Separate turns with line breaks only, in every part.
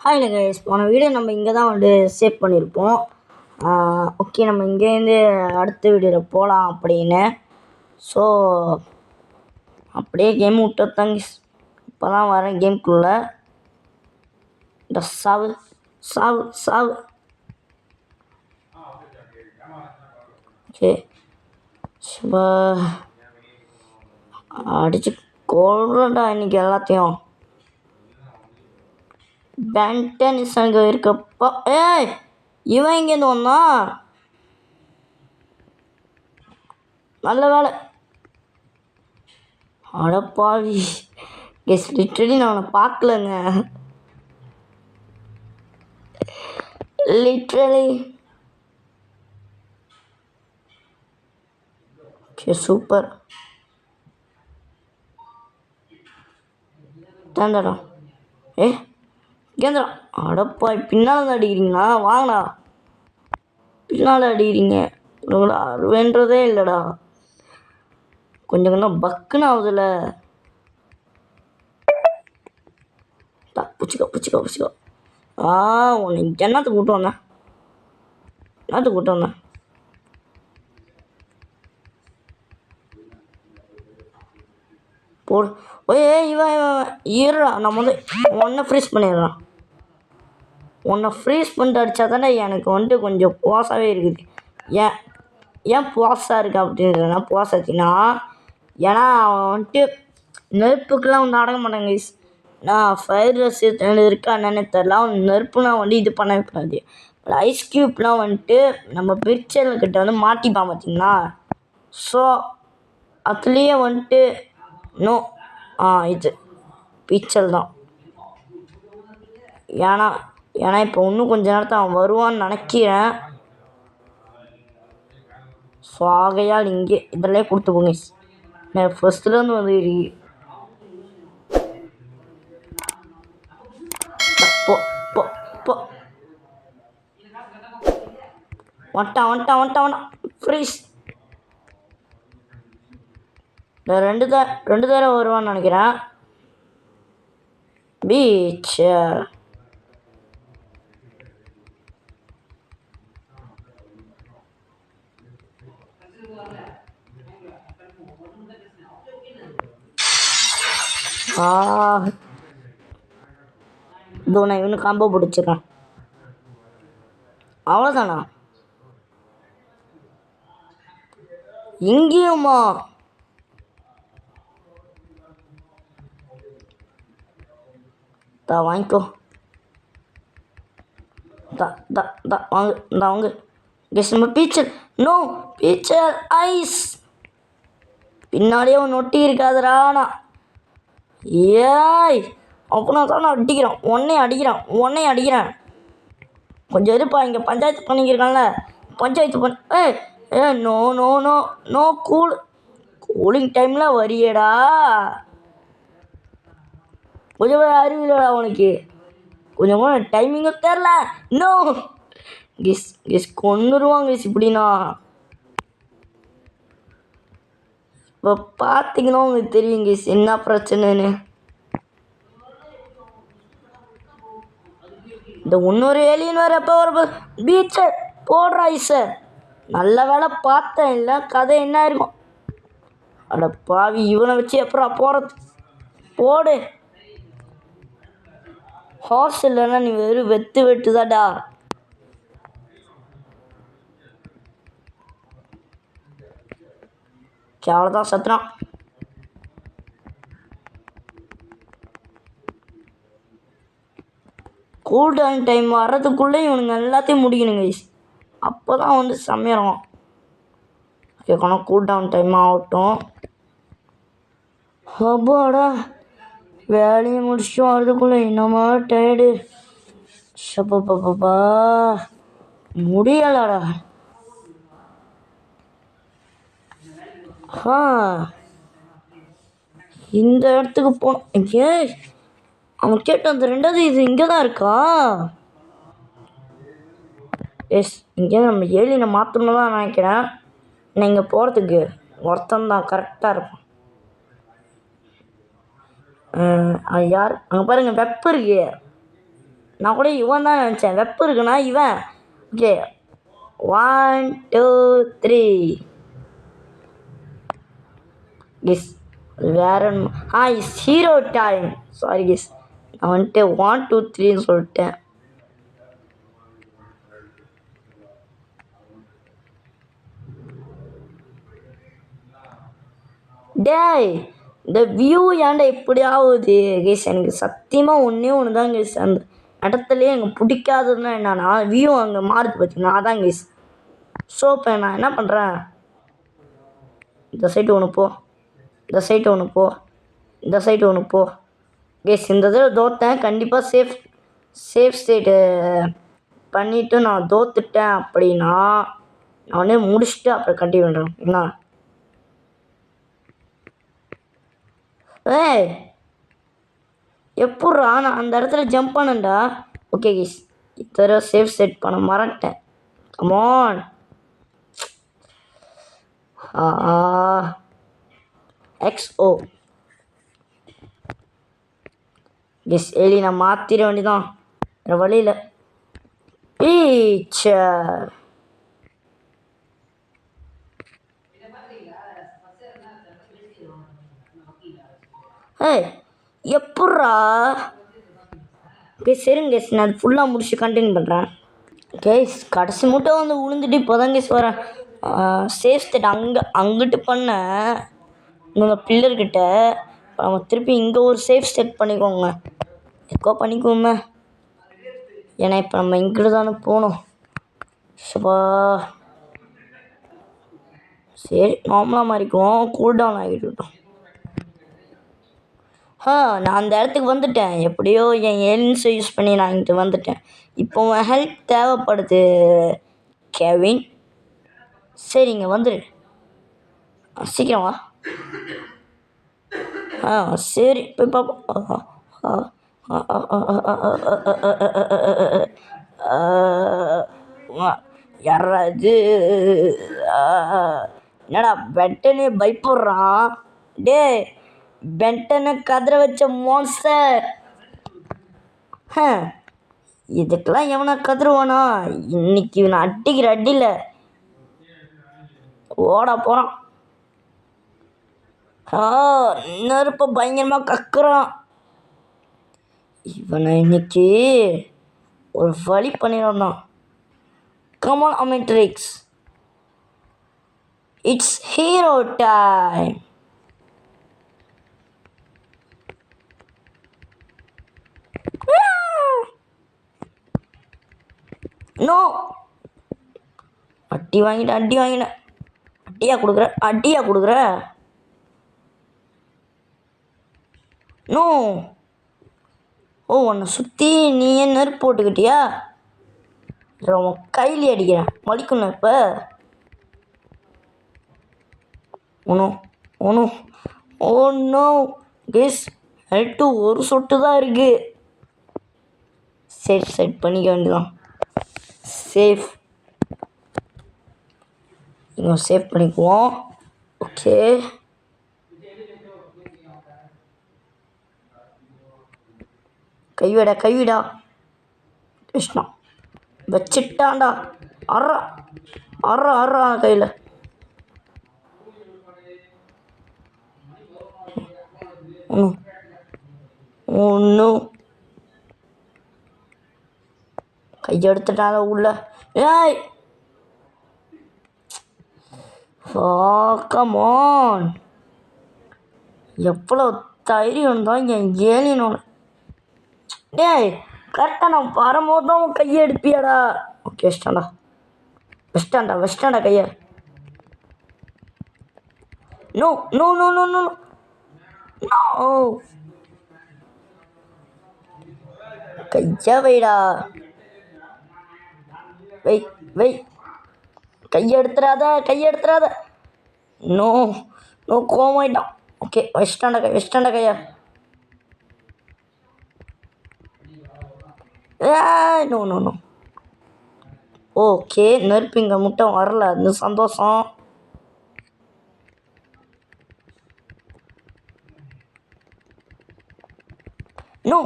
Hi guys, போன video நம்ம இங்கே தான் வந்து சேவ் பண்ணியிருப்போம். ஓகே, நம்ம இங்கேருந்து அடுத்த வீடியோவில் போகலாம் அப்படின்னு. ஸோ அப்படியே கேம் விட்டுத்தாங்க. இப்போ தான் வரேன் கேம்குள்ளே. இந்த சாவு சாவு சாவு. ஓகே, அடிச்சு கொள்றேன்டா இன்னைக்கு எல்லாத்தையும். பேண்டனிஸ் அங்கே இருக்கப்பா. ஏய், இவன் இங்கேருந்து வந்தான். நல்ல வேலை. அடப்பாவி கெஸ், லிட்ரலி நான் அவனை பார்க்கலங்க. லிட்ரலி. Okay, super. தாண்டா. கேந்திரா. அடப்பாய், பின்னால் தான் அடிக்கிறீங்களா? வாங்கடா, பின்னால் அடிக்கிறீங்க. அருவேன்றதே இல்லைடா. கொஞ்சம் கொஞ்சம் பக்குன்னு ஆகுதுல. பிடிச்சிக்கோ. உன்னை என்னத்துக்கு கூட்டு வந்தேன்? போடு. இவன் இருடா, நம்ம வந்து ஒன்றை ஃப்ரீஸ் பண்ணிடுறான். ஒன்றை ஃப்ரீஸ் பண்ணிட்டு அடித்தா தானே எனக்கு வந்துட்டு கொஞ்சம் போசாகவே இருக்குது. ஏன் போசாக இருக்கு அப்படின்றதுனா, போசாச்சுன்னா ஏன்னா அவன் வந்துட்டு நெருப்புக்கெலாம் வந்து அடங்க மாட்டாங்க. நான் ஃபயர் ரெசிஸ்டன்ட் இருக்கா என்னன்னு தெரில. அவன் நெருப்புனா வந்து இது பண்ணவே கூடாது. ஐஸ் க்யூப்லாம் வந்துட்டு நம்ம பிரிச்சல்கிட்ட வந்து மாட்டிப்பான் பார்த்தீங்களா. ஸோ அதுலேயே வந்துட்டு இது பிச்சல் தான். ஏன்னா இப்போ இன்னும் கொஞ்ச நேரத்தில் அவன் வருவான்னு நினைக்கிறேன். ஸோ ஆகையால் இங்கே இதிலே கொடுத்து போங்க. நான் ஃபஸ்ட்டுலேருந்து வந்து வந்துட்டான் ஃப்ரீஸ். ரெண்டு தடவை வருவான்னு நினைக்கிறேன். பீச் இதோ நான் இவனு காம்போ பிடிச்சிருக்கேன். அவ்வளோதானா? இங்கேயுமா? வாங்கிக்கோ. வாங்க கெஸ். நம்ம பீச்சர் பீச்சர் ஐஸ் பின்னாடியே ஒன்று ஒட்டி இருக்காதுராண்ணா. ஏய், அப்போ நான் தான் அடிக்கிறேன். உன்னையும் அடிக்கிறேன். கொஞ்சம் இருப்பா. இங்கே பஞ்சாயத்து பண்ணிக்கிருக்கான்ல, பஞ்சாயத்து பண்ண. நோ கூலிங் டைமில் வரியேடா. கொஞ்சம் கூட அறிவில்லடா உனக்கு. கொஞ்சம் கூட டைமிங்கும் தெரில. கெஸ் கொன்னுருவாங்க இப்படின்னா. இப்போ பார்த்தீங்கன்னா உங்களுக்கு தெரியும் கெஸ் என்ன பிரச்சனைன்னு. இந்த இன்னொரு ஏலியன் வேறு எப்போ வர பீச்சை போடுறா ஐஸை. நல்ல வேலை பார்த்தேன், இல்லை கதை என்ன இருக்கும். அட பாவி, இவனை வச்சு எப்பறம் போகிறது? போடு. ஹார்ஸ் இல்லைன்னா நீ வெறும் வெட்டுதாடா. அவ்வளோதான், சத்துறான். கூல்டவுன் டைம் வர்றதுக்குள்ளே இவனுங்க எல்லாத்தையும் முடிக்கணுங்க. அப்போ தான் வந்து செம்மையாகும். கேட்கணும் கூல்டவுன் டைம் ஆகட்டும். அப்பாடா, வேலையை முடிச்சுட்டு வர்றதுக்குள்ளே என்னமா டயர்டு. சப்பப்பா முடியலடா. இந்த இடத்துக்கு போனோம். அவன் கேட்ட அந்த ரெண்டாவது இது இங்கே தான் இருக்கா? எஸ், இங்கே நம்ம ஏலியனை மாற்றணும்னு தான் நினைக்கிறேன். நான் இங்கே போகிறதுக்கு ஒருத்தன் தான் கரெக்டாக இருக்கும். அது யார்? அங்கே பாருங்கள், வெப்பம் இருக்கு. நான் கூட இவன் தான் நினச்சேன். வெப்ப இருக்குன்னா இவன். Okay 1 2 3 guys. வேற is hero time. Sorry guys. நான் வந்துட்டு 1 2 3ன்னு சொல்லிட்டேன். டேய் இந்த வியூ ஏன்டா இப்படி ஆகுது கேஸ்? எனக்கு சத்தியமாக ஒன்று தான் கேஸ். அந்த இடத்துலையே எனக்கு பிடிக்காததுன்னா என்னன்னா வியூ அங்கே மாறுது பார்த்தீங்கன்னா அதான் கேஸ். ஸோ இப்போ நான் என்ன பண்ணுறேன், இந்த சைட்டு ஒன்று போ, இந்த சைட்டு ஒன்று போ, இந்த சைட்டு ஒன்று போ கேஸ். இந்த தடவை தோத்தேன் கண்டிப்பாக. சேஃப் ஸ்டேட்டு பண்ணிவிட்டு நான் தோத்துட்டேன் அப்படின்னா நான் வந்து முடிச்சுட்டு அப்புறம் கட்டி பண்ணுறேன் என்ன. ஏய் எப்பட்றா நான் அந்த இடத்துல ஜம்ப் பண்ணேன்டா. ஓகே கேஸ், இத்தர சேஃப் செட் பண்ண மறந்துட்டேன். கமான். XO guys. எலி நான் மாற்றிட வேண்டியதான், வேறு வழியில். டீச்சர் ஏய் எப்பட்றா கேஸ்? சரிங்க கேஸ், நான் ஃபுல்லாக முடிச்சு கண்டினியூ பண்ணுறேன் கேஸ். கடைசி மட்டும் வந்து விழுந்துட்டு இப்போ தான் கேஸ் வரேன். சேஃப் ஸ்டேட் அங்கிட்டு பண்ணேன் உங்கள் பில்லர்கிட்ட. நம்ம திருப்பி இங்கே ஒரு சேஃப் ஸ்டேட் பண்ணிக்கோங்க. எக்கோ பண்ணிக்கோங்க. ஏன்னா இப்போ நம்ம இங்கிட்டு தானே போகணும். சப்பா சரி நார்மலாக மாறிக்குவோம். கூல் டவுன் ஆகிட்டோம். நான் அந்த இடத்துக்கு வந்துட்டேன். எப்படியோ என் ஏலியன்ஸை யூஸ் பண்ணி நான் இங்கிட்டு வந்துட்டேன். இப்போ உன் ஹெல்ப் தேவைப்படுது கெவின். சரிங்க வந்துடு, சீக்கிரம் வா. சரி போய் பார்ப்போம். யாராது என்னடா பெட்டனே பயப்படுறான். டே பென்டனை கதற வச்ச மான்ஸ்டர். இதுக்கெல்லாம் எவனா கதறுவானா? இன்னைக்கு இவனை அடிக்கிற அடியில் ஓட போகிறான். நெருப்ப பயங்கரமாக கக்குறான். இவனை இன்னைக்கு ஒரு வழி பண்ணிடலாம். Come on Omnitrix, it's hero time. No அடி வாங்கிட்டேன், அடி வாங்கிட்டேன். அடியா கொடுக்குற. நோ உன்னை சுற்றி நீ ஏன் நெருப்பு போட்டுக்கிட்டியா? உன் கையிலே அடிக்கிறேன், வலிக்கணும் இப்போ. ஒன்றும் கேஸ் ஹெல்ட்டு ஒரு சொட்டு தான் இருக்குது. சேஃப் செட் பண்ணிக்க வேண்டியதான். சேஃப் இங்கே சேவ் பண்ணிக்குவோம். ஓகே கைவிடா கிருஷ்ணா வச்சிட்டான்டா. அற கையில். ஒன்றும் கையெடுத்துட்டாங்க உள்ள. ஏய் கமான், எவ்வளோ தைரியம் தான் என் ஏலியனோட. டேய் கரெக்டாக நான் வரும்போது தான் உன் கையை எடுப்பியாடா. ஓகே வெஸ்டாண்டா கையை. No no no no no no கையா வைடா. வை கையெடுத்துறாத. நோ கோமாயிட்டான். ஓகே வெஸ்டாண்டா கையா. நோ ஓகே நெருப்பிங்க முட்டை வரல, அது சந்தோஷம். நோ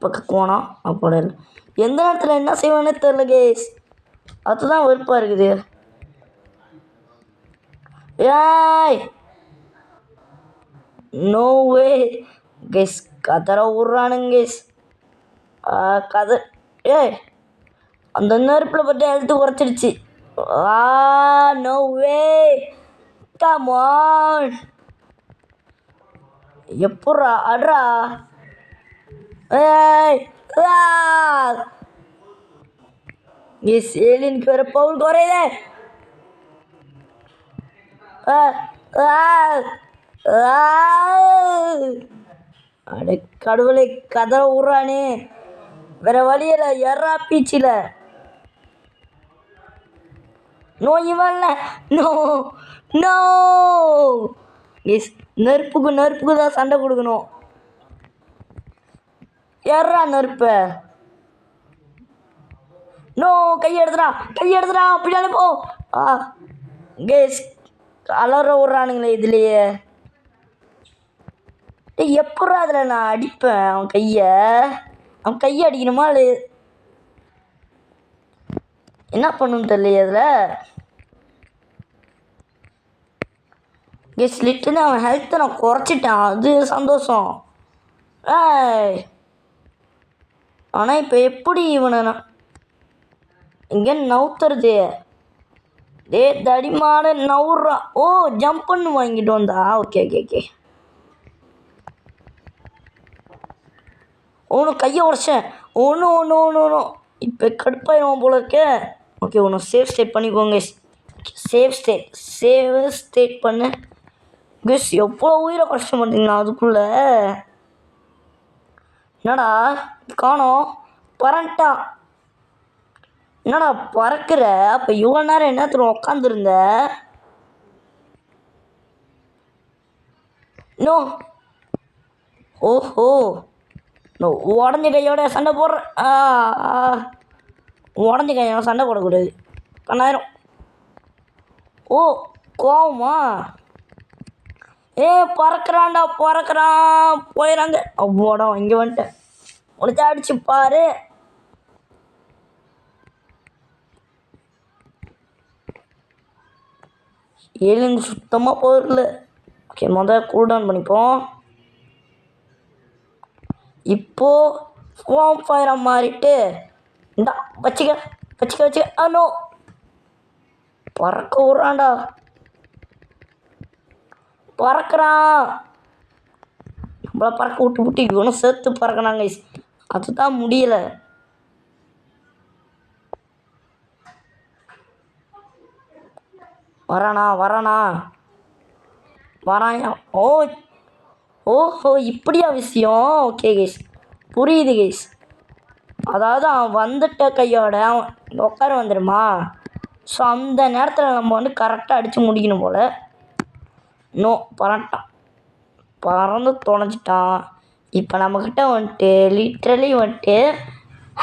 பக்கம் போனால் அப்போட எந்த நேரத்தில் என்ன செய்வானே தெரில கேஸ். அதுதான் வெறுப்பாக இருக்குது. ஏய் நோ வே கேஸ், கதற விட்றானுங்க கேஸ். கதை ஏய் அந்த நெருப்பில் பட்டு எழுத்து குறைச்சிடுச்சு. No way, come on. எப்பட்றா அட்ரா. ஏய் எஸ் ஏலியனுக்கு வேற பவுல் குறையுதே. அட கடவுளை, கதற விட்றானே. வேற வழியில எறா பீச்சில். நோ இவன்ல, நோ நோ. எஸ் நெருப்புக்கு தான் சண்டை கொடுக்கணும். எறா நெருப்ப. நோ கையெடுத்துடா பின்னாடி போ. கேஸ் அலற விட்றானுங்களே இதுலையே. எப்பட்றா அதில் நான் அடிப்பேன் அவன் கையை அடிக்கணுமா இல்லை என்ன பண்ணணும்னு தெரியலையே அதில். கேஸ் லிட்டர்னு அவன் ஹெல்த்தை நான் குறைச்சிட்டான், அது சந்தோஷம். ஆனால் இப்போ எப்படி இவனை நான் இங்கே நவுத்துறது? தடிமான நவுறா. ஜம்ப் பண்ணு வாங்கிட்டு வந்தா. ஓகே கையை உடச்சேன். ஒன்று இப்போ கடுப்பாயிடும் போல இருக்கே. ஓகே ஒன்று சேவ் ஸ்டேட் பண்ணிக்கோங்க. சேவ் ஸ்டேட் பண்ணு கேஸ். எவ்வளோ உயிரை கஷ்டம் பண்ணுறீங்களா அதுக்குள்ளே. என்னடா காணோம், பறந்துட்டான். என்னடா பறக்கிற? அப்போ இவ்வளோ நேரம் என்னத்துல உக்காந்துருந்த? நோ ஓஹோ நோ, உடஞ்ச கையோட சண்டை போடுற. உடஞ்ச கையோட சண்டை போடக்கூடாது, கண்ணாயிரம். கோவமா? பறக்கிறான்டா போயிடறாங்க. அவ்வோடா இங்கே வந்துட்டேன். உனச்சா அடிச்சு பாரு. ஏலியன் சுத்தமாக போயிடல. ஓகே கூல் டவுன் பண்ணிப்போம். இப்போது ஃபோம் ஃபயராக மாறிட்டு இந்தா வச்சுக்க. நோ பறக்க விட்றான்டா. பறக்கிறான். நம்மளை பறக்க விட்டு இவனும் சேர்த்து பறக்கிறாங்க. அதுதான் முடியலை. வரானா ஓஹோ இப்படியா விஷயம். ஓகே கேஸ் புரியுது கேஸ். அதாவது அவன் வந்துட்ட கையோட அவன் உட்கார வந்துடுமா. ஸோ அந்த நேரத்தில் நம்ம கரெக்டாக அடித்து முடிக்கணும் போல். நோ பறந்து தொலைஞ்சிட்டான். இப்போ நம்மக்கிட்ட லிட்ரலி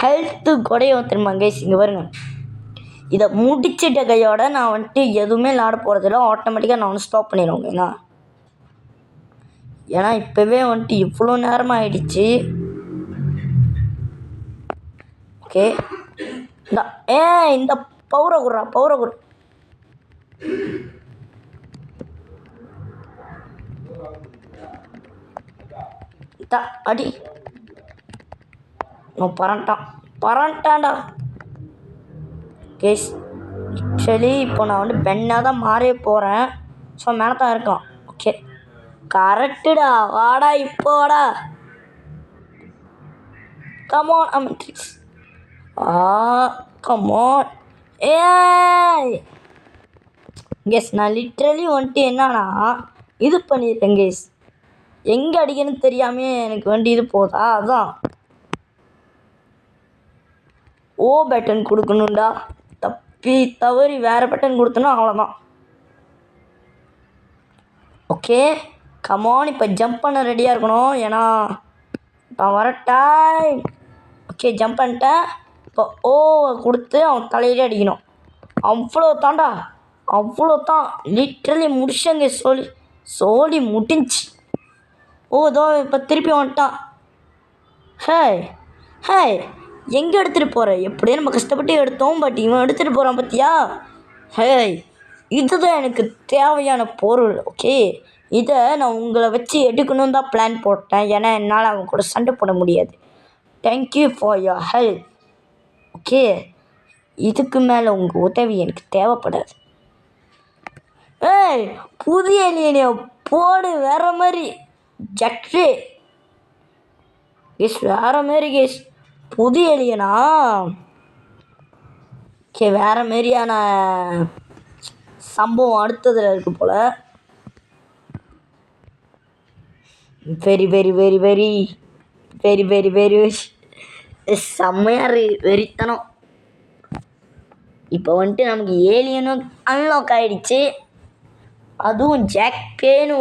ஹெல்த்து குறைய தெரியுமா கேஸ். இங்கே பாருங்க, இதை முடிச்சிட்ட கையோட நான் எதுவுமே விளாட போகிறதில்ல. ஆட்டோமேட்டிக்காக நான் ஸ்டாப் பண்ணிடுவேன். ஓகேங்களா, ஏன்னா இப்போவே இவ்வளோ நேரமாக ஆயிடுச்சு. ஓகே இந்த பவுரை குடுறா. அடி. பறன்ட்டான்டா கேஸ். ஆக்சுவலி இப்போ நான் பெண்ணாக தான் மாறே போகிறேன். ஸோ மேலே தான் இருக்கான். ஓகே கரெக்டுடா. வாடா இப்போ வாடா. கமான் அமெட்ரிக்ஸ். கமான். கேஸ் நான் லிட்ரலி என்னன்னா இது பண்ணியிருக்கேன் கேஸ். எங்கே அடிக்கணும்னு தெரியாமே எனக்கு இது போதா. அதான் பேட்டன் கொடுக்கணும்டா. தவறி வேறு பேட்டன் கொடுத்தோன்னா அவ்வளோதான். ஓகே கமான், இப்போ ஜம்ப் பண்ண ரெடியாக இருக்கணும். ஏன்னா இப்போ வர டைம். ஓகே ஜம்ப் பண்ணிட்டேன். இப்போ கொடுத்து அவன் தலையிலே அடிக்கணும். அவ்வளோதான் லிட்ரலி முடிச்சங்க. முடிஞ்சு. இதோ இப்போ திருப்பி வந்துட்டான். ஹேய், எங்கே எடுத்துகிட்டு போகிற? எப்படியும் நம்ம கஷ்டப்பட்டு எடுத்தோம், பட் இவன் எடுத்துகிட்டு போகிறான் பார்த்தியா? ஹேய், இதுதான் எனக்கு தேவையான பொருள். ஓகே, இதை நான் உங்களை வச்சு எடுக்கணும்னு தான் பிளான் போட்டேன். ஏன்னா என்னால் அவங்க கூட சண்டை போட முடியாது. Thank you for your help. Okay, இதுக்கு மேலே உங்கள் உதவி எனக்கு தேவைப்படாது. ஏய், புதிய ஏலியனை போடு, வேற மாதிரி ஜக்ரே கேஸ், வேற மாதிரி கேஸ். புதிய ஏலியனா? ஓகே, வேற மாரியான சம்பவம் அடுத்ததில் இருக்கு போல. Very very very very very very very செம்மையாக வெறித்தனம். இப்போ வந்துட்டு நமக்கு ஏலியனும் அன்லாக் ஆகிடுச்சு. அதுவும் ஜாக்பேன்னு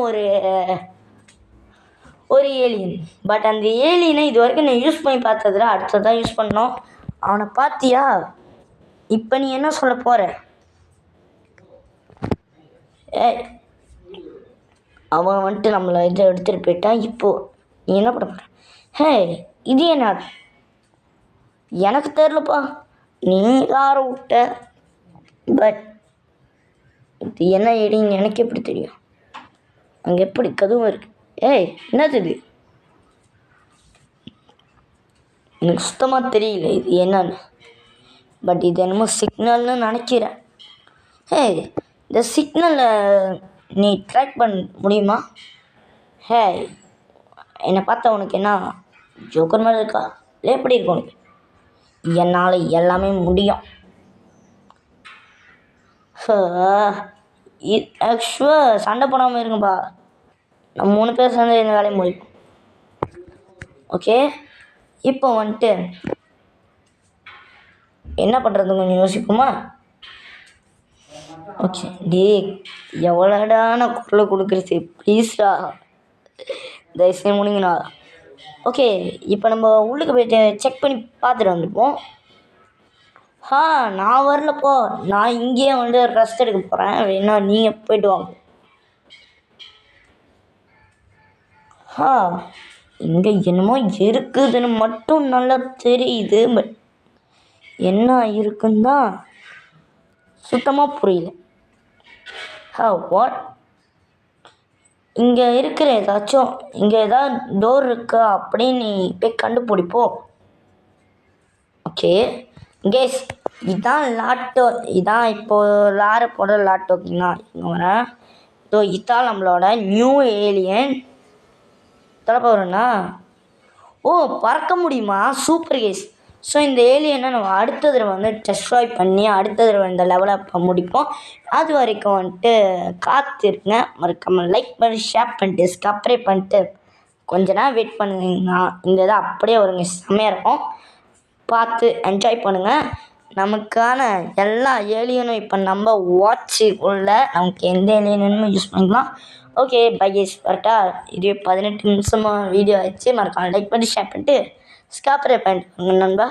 ஒரு ஏலியன். பட் அந்த ஏலியனை இது வரைக்கும் நான் யூஸ் பண்ணி பார்த்ததில்ல, அடுத்ததான் யூஸ் பண்ணோம். அவனை பார்த்தியா? இப்போ நீ என்ன சொல்ல போகிற? அவன் வந்துட்டு நம்மளை இதை எடுத்துகிட்டு போயிட்டான். இப்போது நீ என்ன பண்ண போகிற? ஹே, இது என்ன? எனக்கு தெரிலப்பா, நீ யாரை விட்ட? பட் இது என்ன ஏடின்னு எனக்கு எப்படி தெரியும்? அங்கே எப்படி கதவும் இருக்கு? ஏய், என்னது இது? எனக்கு சுத்தமாக தெரியல இது என்னன்னு. பட் இது என்னமோ சிக்னல்னு நினைக்கிறேன். ஹே, இந்த சிக்னலை நீ ட்ராக் பண்ண முடியுமா? ஹே, என்னை பார்த்தா உனக்கு என்ன ஜோக்கர் மாதிரி இருக்கா? இல்லை எப்படி இருக்கு உனக்கு? என்னால் எல்லாமே முடியும். ஆக்சுவலாக சண்டை போடாமல் இருங்கப்பா, நம்ம 3 பேர் சேர்ந்து இந்த வேலையை முடியும். ஓகே, இப்போ வந்துட்டு என்ன பண்ணுறது கொஞ்சம் யோசிப்போமா? ஓகே, டே எவ்வளோடா நான் குரலை கொடுக்குறது, ப்ளீஸ்டா தயவுசெய்து முடிங்கண்ணா. ஓகே, இப்போ நம்ம உள்ளுக்கு போய்ட்டு செக் பண்ணி பார்த்துட்டு வந்துப்போம். நான் வரலப்போ, நான் இங்கேயே வந்து ரெஸ்ட் எடுக்க போகிறேன். வேணா நீங்கள் போய்ட்டு வாங்க. இங்கே என்னமோ இருக்குதுன்னு மட்டும் நல்லா தெரியுது. பட் என்ன இருக்குன்னு தான் சுத்தமாக புரியல. வாட்? இங்கே இருக்கிற ஏதாச்சும் இங்கே ஏதாவது டோர் இருக்கா அப்படின்னு நீ போய் கண்டுபிடிப்போம். ஓகே கேஸ், இதான் லாட்டோ. இதான் இப்போது லாரை போட லாட்டோ. ஓகேங்களா, இங்கே வரேன். ஸோ இதான் நம்மளோட நியூ ஏலியன். தலைப்பவரண்ணா, ஓ பறக்க முடியுமா? Super gas. ஸோ இந்த ஏலியனை நம்ம அடுத்த தடவை வந்து டெஸ்ட்ராய் பண்ணி அடுத்த தடவை இந்த லெவலை முடிப்போம். அது வரைக்கும் வந்துட்டு காத்திருங்க. மறக்காமல் லைக் பண்ணி ஷேர் பண்ணிட்டு சப்ஸ்கிரைப் பண்ணிட்டு கொஞ்ச நேரம் வெயிட் பண்ணுங்கன்னா இந்த இதை அப்படியே வருங்க, செம்மையாக இருக்கும். பார்த்து என்ஜாய் பண்ணுங்கள். நமக்கான எல்லா ஏலியனும் இப்போ நம்ம வாட்சுக்குள்ள நமக்கு எந்த ஏலியனுமே யூஸ் பண்ணிக்கலாம். ஓகே பை கேஸ், கரெக்டா இது 18 நிமிஷமாக வீடியோ ஆயிடுச்சு. மறக்காமல் லைக் பண்ணி ஷேர் பண்ணிட்டு சப்ஸ்கிரைப் பண்ணிட்டு நண்பா.